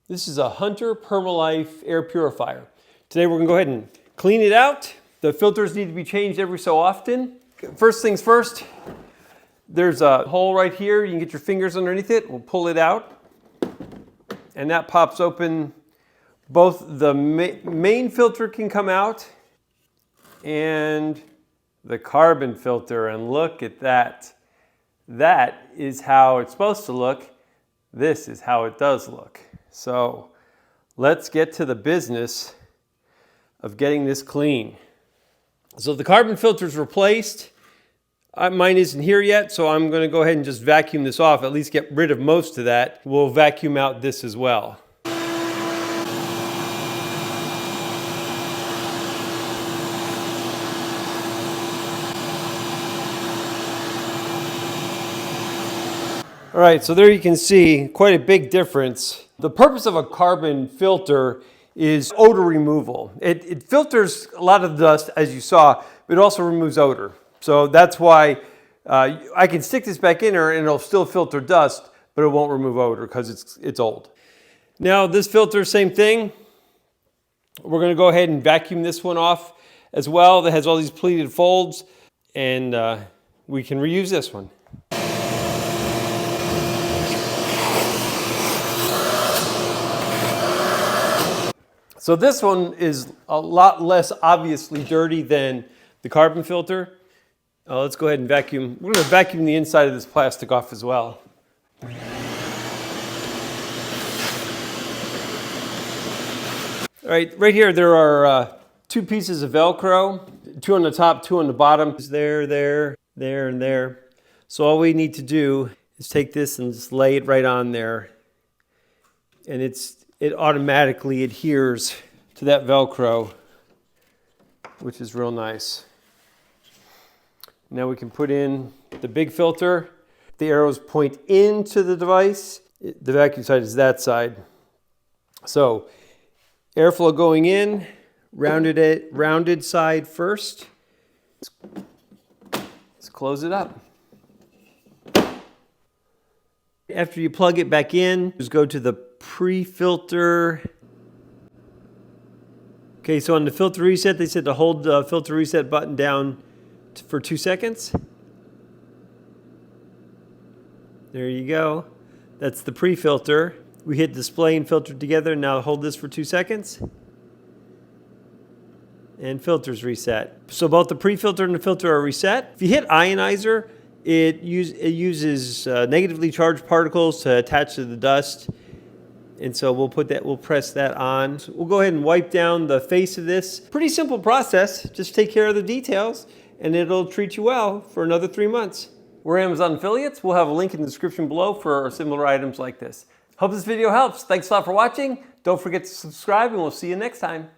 This is a Hunter Permalife Air Purifier. Today we're gonna go ahead and clean it out. The filters need to be changed every so often. First things first, there's a hole right here. You can get your fingers underneath it. We'll pull it out. And that pops open. Both the main filter can come out and the carbon filter. And look at that. That is how it's supposed to look. This is how it does look. So let's get to the business of getting this clean. So the carbon filter is replaced. Mine isn't here yet, so I'm going to go ahead and just vacuum this off, at least get rid of most of that. We'll vacuum out this as well. All right, so there you can see quite a big difference. The purpose of a carbon filter is odor removal. It filters a lot of the dust, as you saw, but it also removes odor. So that's why I can stick this back in there and it'll still filter dust, but it won't remove odor because it's old. Now this filter, same thing. We're gonna go ahead and vacuum this one off as well. That has all these pleated folds, and we can reuse this one. So this one is a lot less obviously dirty than the carbon filter. Let's go ahead and vacuum. We're going to vacuum the inside of this plastic off as well. All right here there are two pieces of Velcro, two on the top, two on the bottom. It's there, and there. So all we need to do is take this and just lay it right on there. And it automatically adheres to that Velcro, which is real nice. Now we can put in the big filter. The arrows point into the device. The vacuum side is that side. So airflow going in, rounded side first. Let's close it up. After you plug it back in, just go to the pre-filter. Okay, so on the filter reset, they said to hold the filter reset button down for 2 seconds. There you go. That's the pre-filter. We hit display and filter together. Now hold this for 2 seconds. And filters reset. So both the pre-filter and the filter are reset. If you hit ionizer, it uses negatively charged particles to attach to the dust. And so we'll press that on. So we'll go ahead and wipe down the face of this. Pretty simple process. Just take care of the details and it'll treat you well for another 3 months. We're Amazon affiliates. We'll have a link in the description below for similar items like this. Hope this video helps. Thanks a lot for watching. Don't forget to subscribe and we'll see you next time.